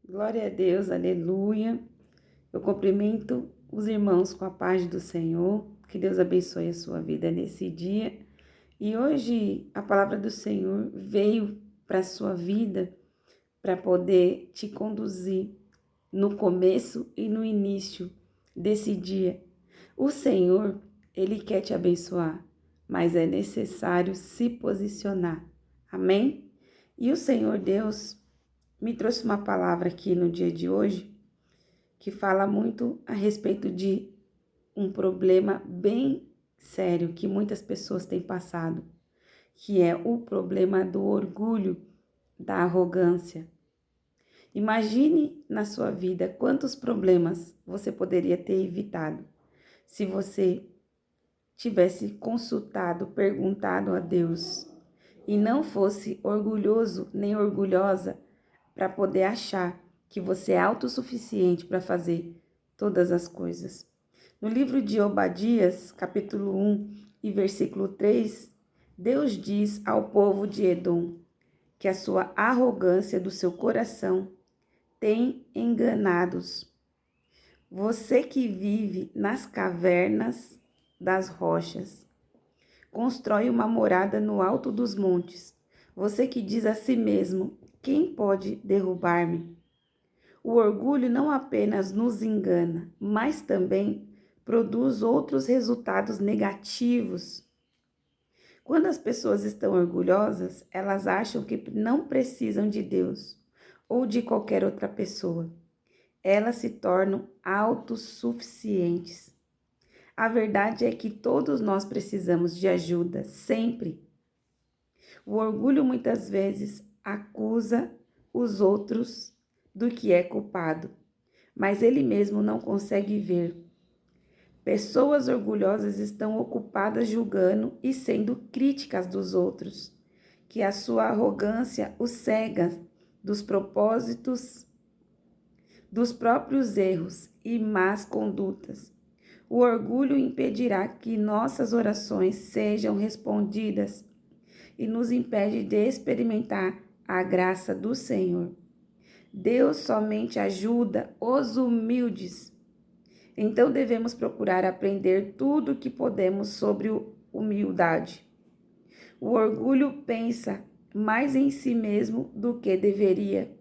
Glória a Deus, aleluia. Eu cumprimento os irmãos com a paz do Senhor. Que Deus abençoe a sua vida nesse dia. E hoje a palavra do Senhor veio para a sua vida para poder te conduzir no começo e no início desse dia. O Senhor, Ele quer te abençoar, mas é necessário se posicionar. Amém? E o Senhor Deus me trouxe uma palavra aqui no dia de hoje que fala muito a respeito de um problema bem sério que muitas pessoas têm passado, que é o problema do orgulho, da arrogância. Imagine na sua vida quantos problemas você poderia ter evitado se você tivesse consultado, perguntado a Deus e não fosse orgulhoso nem orgulhosa para poder achar que você é autossuficiente para fazer todas as coisas. No livro de Obadias, capítulo 1 e versículo 3, Deus diz ao povo de Edom que a sua arrogância do seu coração tem enganados. Você que vive nas cavernas das rochas, constrói uma morada no alto dos montes. Você que diz a si mesmo: quem pode derrubar-me? O orgulho não apenas nos engana, mas também produz outros resultados negativos. Quando as pessoas estão orgulhosas, elas acham que não precisam de Deus ou de qualquer outra pessoa. Elas se tornam autossuficientes. A verdade é que todos nós precisamos de ajuda, sempre. O orgulho muitas vezes acusa os outros do que é culpado, mas ele mesmo não consegue ver. Pessoas orgulhosas estão ocupadas julgando e sendo críticas dos outros, que a sua arrogância os cega dos propósitos, dos próprios erros e más condutas. O orgulho impedirá que nossas orações sejam respondidas e nos impede de experimentar a graça do Senhor. Deus somente ajuda os humildes. Então devemos procurar aprender tudo o que podemos sobre humildade. O orgulho pensa mais em si mesmo do que deveria.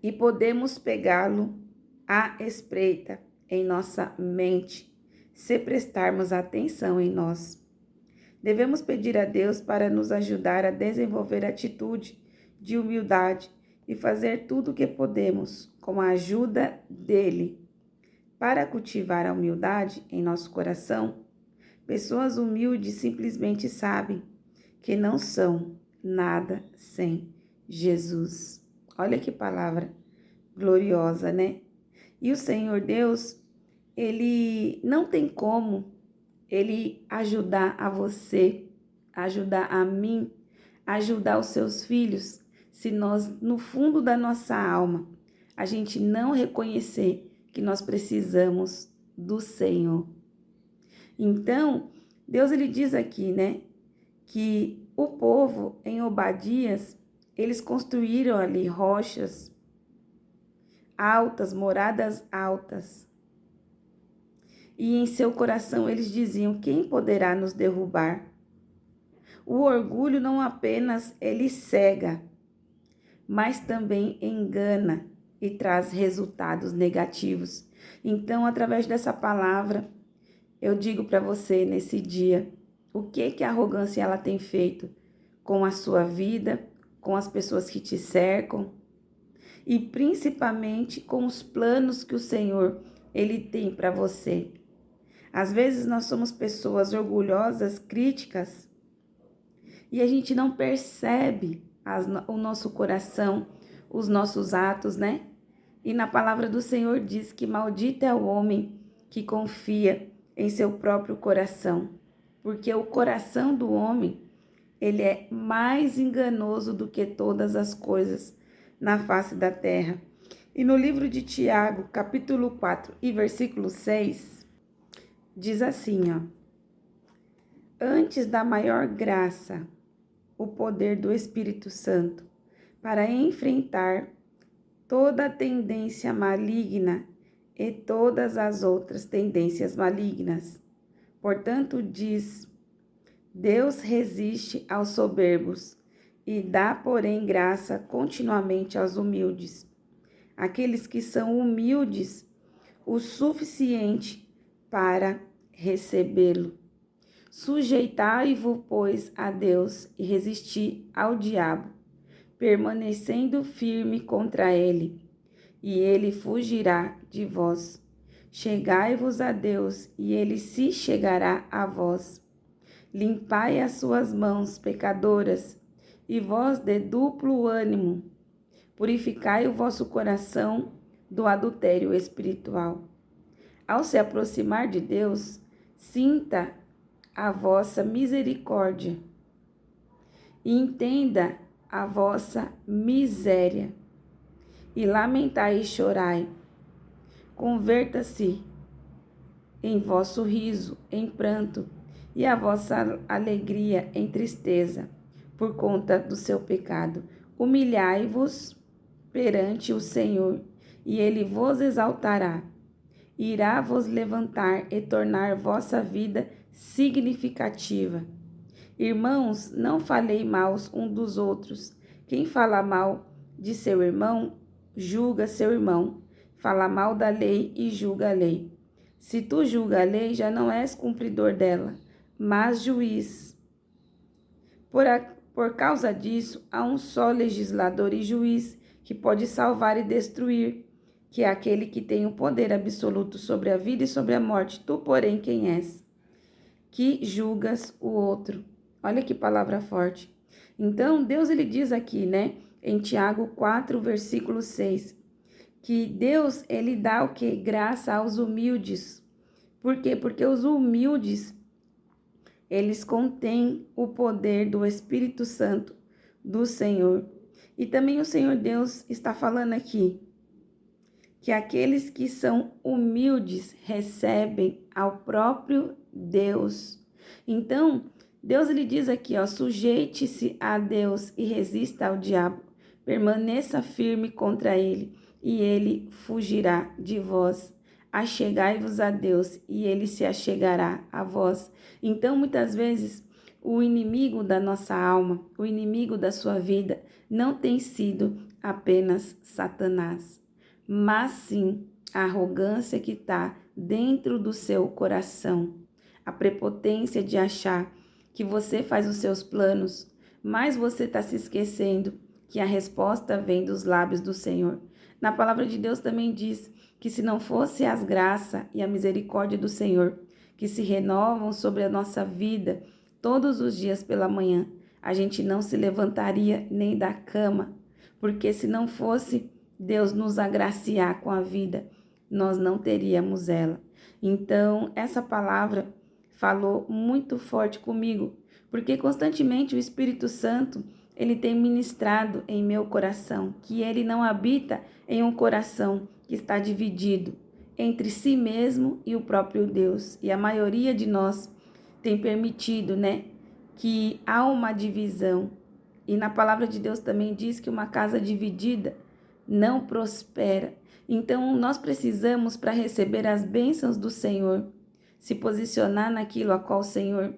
E podemos pegá-lo à espreita em nossa mente, se prestarmos atenção em nós. Devemos pedir a Deus para nos ajudar a desenvolver atitude de humildade e fazer tudo o que podemos com a ajuda dele. Para cultivar a humildade em nosso coração, pessoas humildes simplesmente sabem que não são nada sem Jesus. Olha que palavra gloriosa, né? E o Senhor Deus, Ele não tem como Ele ajudar a você, ajudar a mim, ajudar os seus filhos, se nós, no fundo da nossa alma, a gente não reconhecer que nós precisamos do Senhor. Então, Deus ele diz aqui, né, que o povo em Obadias, eles construíram ali rochas altas, moradas altas. E em seu coração eles diziam: quem poderá nos derrubar? O orgulho não apenas ele cega, mas também engana e traz resultados negativos. Então, através dessa palavra, eu digo para você nesse dia, o que a arrogância ela tem feito com a sua vida, com as pessoas que te cercam e principalmente com os planos que o Senhor ele tem para você. Às vezes nós somos pessoas orgulhosas, críticas, e a gente não percebe o nosso coração, os nossos atos, né? E na palavra do Senhor diz que maldito é o homem que confia em seu próprio coração, porque o coração do homem, ele é mais enganoso do que todas as coisas na face da terra. E no livro de Tiago, capítulo 4 e versículo 6, diz assim, ó: antes da maior graça, o poder do Espírito Santo, para enfrentar toda tendência maligna e todas as outras tendências malignas. Portanto, diz: Deus resiste aos soberbos e dá, porém, graça continuamente aos humildes. Aqueles que são humildes o suficiente para recebê-lo. Sujeitai-vos, pois, a Deus e resisti ao diabo, permanecendo firme contra ele, e ele fugirá de vós. Chegai-vos a Deus, e ele se chegará a vós. Limpai as suas mãos, pecadoras, e vós de duplo ânimo, purificai o vosso coração do adultério espiritual. Ao se aproximar de Deus, sinta a vossa misericórdia e entenda a vossa miséria, e lamentai e chorai. Converta-se em vosso riso, em pranto, e a vossa alegria em tristeza, por conta do seu pecado. Humilhai-vos perante o Senhor, e ele vos exaltará. Irá vos levantar e tornar vossa vida significativa. Irmãos, não falei mal um dos outros. Quem fala mal de seu irmão, julga seu irmão. Fala mal da lei e julga a lei. Se tu julga a lei, já não és cumpridor dela, mas juiz. Por causa disso, há um só legislador e juiz que pode salvar e destruir, que é aquele que tem o poder absoluto sobre a vida e sobre a morte. Tu, porém, quem és? Que julgas o outro. Olha que palavra forte. Então, Deus ele diz aqui, né, em Tiago 4, versículo 6, que Deus ele dá o quê? Graça aos humildes. Por quê? Porque os humildes, eles contêm o poder do Espírito Santo do Senhor. E também o Senhor Deus está falando aqui que aqueles que são humildes recebem ao próprio Deus. Então, Deus lhe diz aqui, ó, sujeite-se a Deus e resista ao diabo. Permaneça firme contra ele, e ele fugirá de vós. Achegai-vos a Deus, e ele se achegará a vós. Então, muitas vezes, o inimigo da nossa alma, o inimigo da sua vida, não tem sido apenas Satanás, mas sim a arrogância que está dentro do seu coração, a prepotência de achar que você faz os seus planos, mas você está se esquecendo que a resposta vem dos lábios do Senhor. Na palavra de Deus também diz que se não fosse as graças e a misericórdia do Senhor que se renovam sobre a nossa vida todos os dias pela manhã, a gente não se levantaria nem da cama, porque se não fosse Deus nos agraciar com a vida, nós não teríamos ela. Então, essa palavra falou muito forte comigo, porque constantemente o Espírito Santo, ele tem ministrado em meu coração, que ele não habita em um coração que está dividido entre si mesmo e o próprio Deus. E a maioria de nós tem permitido, né, que há uma divisão. E na palavra de Deus também diz que uma casa dividida não prospera. Então, nós precisamos, para receber as bênçãos do Senhor, se posicionar naquilo a qual o Senhor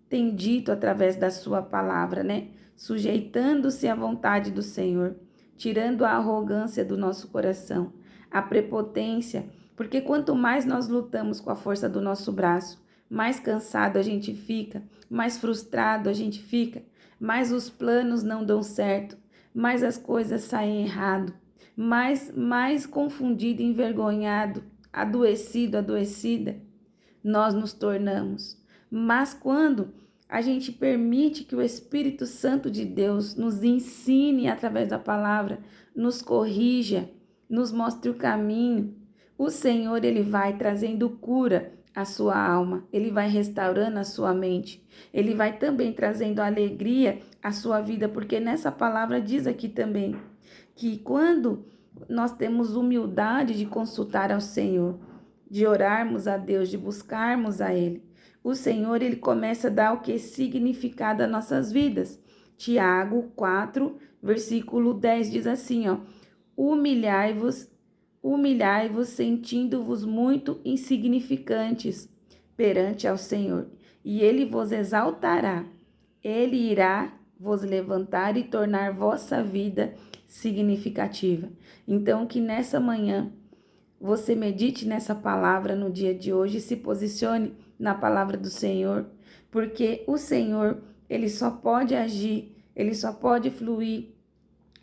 tem dito através da sua palavra, né? Sujeitando-se à vontade do Senhor, tirando a arrogância do nosso coração, a prepotência, porque quanto mais nós lutamos com a força do nosso braço, mais cansado a gente fica, mais frustrado a gente fica, mais os planos não dão certo, mais as coisas saem errado, mais confundido, envergonhado, adoecida, nós nos tornamos. Mas quando a gente permite que o Espírito Santo de Deus nos ensine através da palavra, nos corrija, nos mostre o caminho, o Senhor ele vai trazendo cura à sua alma, ele vai restaurando a sua mente, ele vai também trazendo alegria à sua vida, porque nessa palavra diz aqui também que quando nós temos humildade de consultar ao Senhor, de orarmos a Deus, de buscarmos a Ele, o Senhor ele começa a dar o que significado às nossas vidas. Tiago 4, versículo 10 diz assim, ó: humilhai-vos, humilhai-vos, sentindo-vos muito insignificantes perante ao Senhor, e ele vos exaltará. Ele irá vos levantar e tornar vossa vida significativa. Então, que nessa manhã você medite nessa palavra no dia de hoje, se posicione na palavra do Senhor, porque o Senhor, ele só pode agir, ele só pode fluir,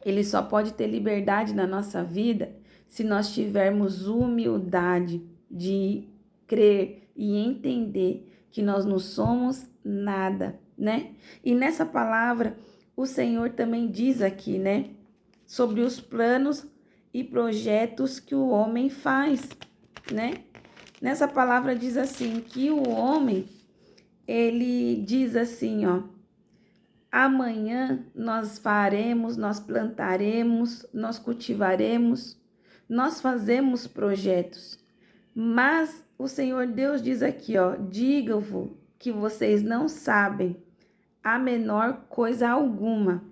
ele só pode ter liberdade na nossa vida se nós tivermos humildade de crer e entender que nós não somos nada, né? E nessa palavra, o Senhor também diz aqui, né, sobre os planos e projetos que o homem faz, né? Nessa palavra diz assim, que o homem, ele diz assim, ó: amanhã nós faremos, nós plantaremos, nós cultivaremos, nós fazemos projetos. Mas o Senhor Deus diz aqui, ó: digo-vos que vocês não sabem a menor coisa alguma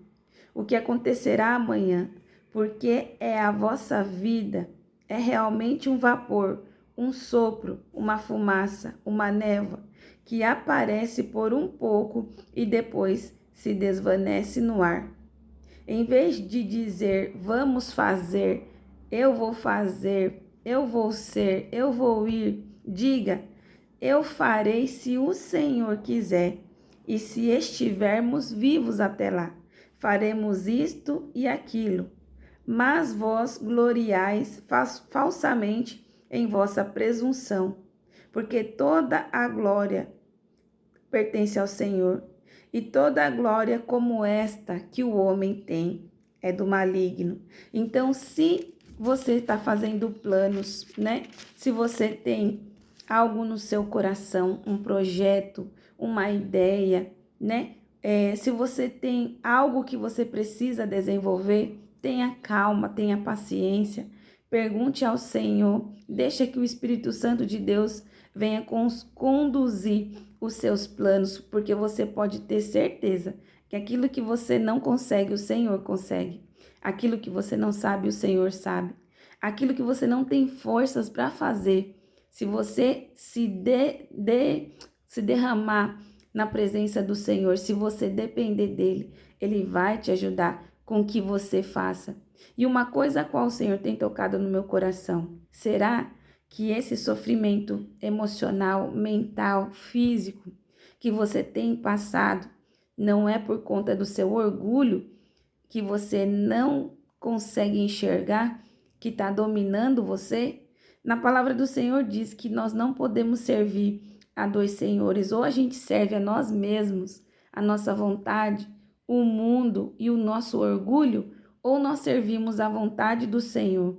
o que acontecerá amanhã, porque é a vossa vida, é realmente um vapor, um sopro, uma fumaça, uma névoa, que aparece por um pouco e depois se desvanece no ar. Em vez de dizer, vamos fazer, eu vou fazer, eu vou ser, eu vou ir, diga, eu farei se o Senhor quiser e se estivermos vivos até lá. Faremos isto e aquilo, mas vós gloriais falsamente em vossa presunção, porque toda a glória pertence ao Senhor, e toda a glória como esta que o homem tem é do maligno. Então, se você está fazendo planos, né? Se você tem algo no seu coração, um projeto, uma ideia, né? Se você tem algo que você precisa desenvolver, tenha calma, tenha paciência, pergunte ao Senhor, deixa que o Espírito Santo de Deus venha conduzir os seus planos, porque você pode ter certeza que aquilo que você não consegue, o Senhor consegue. Aquilo que você não sabe, o Senhor sabe. Aquilo que você não tem forças para fazer, se você se derramar na presença do Senhor, se você depender dele, ele vai te ajudar com que você faça. E uma coisa a qual o Senhor tem tocado no meu coração, será que esse sofrimento emocional, mental, físico que você tem passado não é por conta do seu orgulho, que você não consegue enxergar, que está dominando você? Na palavra do Senhor diz que nós não podemos servir a dois senhores, ou a gente serve a nós mesmos, a nossa vontade, o mundo e o nosso orgulho, ou nós servimos a vontade do Senhor,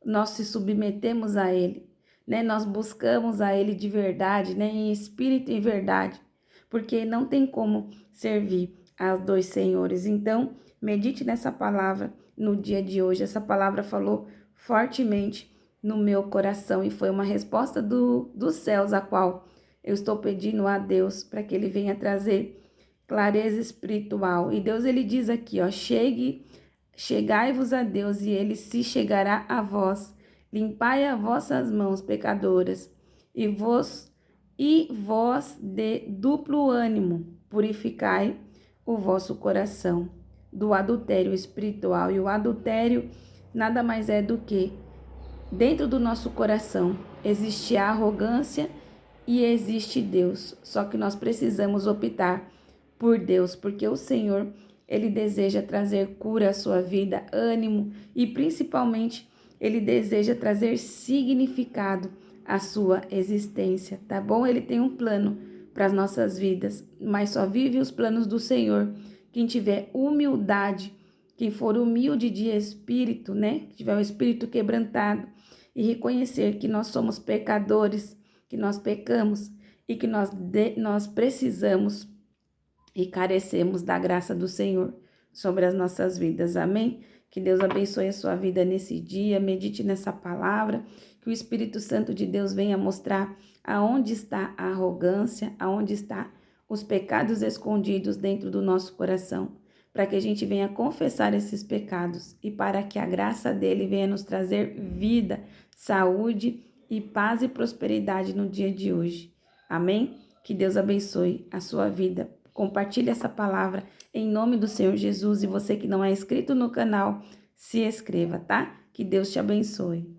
nós se submetemos a Ele, né? Nós buscamos a Ele de verdade, né? Em espírito e verdade, porque não tem como servir a dois senhores. Então, medite nessa palavra no dia de hoje. Essa palavra falou fortemente no meu coração e foi uma resposta dos céus, a qual eu estou pedindo a Deus para que Ele venha trazer clareza espiritual. E Deus, Ele diz aqui, ó: chegai-vos a Deus e Ele se chegará a vós. Limpai as vossas mãos pecadoras e vós de duplo ânimo, purificai o vosso coração do adultério espiritual. E o adultério nada mais é do que dentro do nosso coração existe a arrogância e existe Deus. Só que nós precisamos optar por Deus, porque o Senhor, Ele deseja trazer cura à sua vida, ânimo e principalmente Ele deseja trazer significado à sua existência, tá bom? Ele tem um plano para as nossas vidas, mas só vive os planos do Senhor quem tiver humildade, quem for humilde de espírito, né? Que tiver o espírito quebrantado e reconhecer que nós somos pecadores, que nós pecamos e que nós precisamos e carecemos da graça do Senhor sobre as nossas vidas. Amém? Que Deus abençoe a sua vida nesse dia, medite nessa palavra, que o Espírito Santo de Deus venha mostrar aonde está a arrogância, aonde está os pecados escondidos dentro do nosso coração, para que a gente venha confessar esses pecados e para que a graça dele venha nos trazer vida, saúde e paz e prosperidade no dia de hoje. Amém? Que Deus abençoe a sua vida. Compartilhe essa palavra em nome do Senhor Jesus, e você que não é inscrito no canal, se inscreva, tá? Que Deus te abençoe.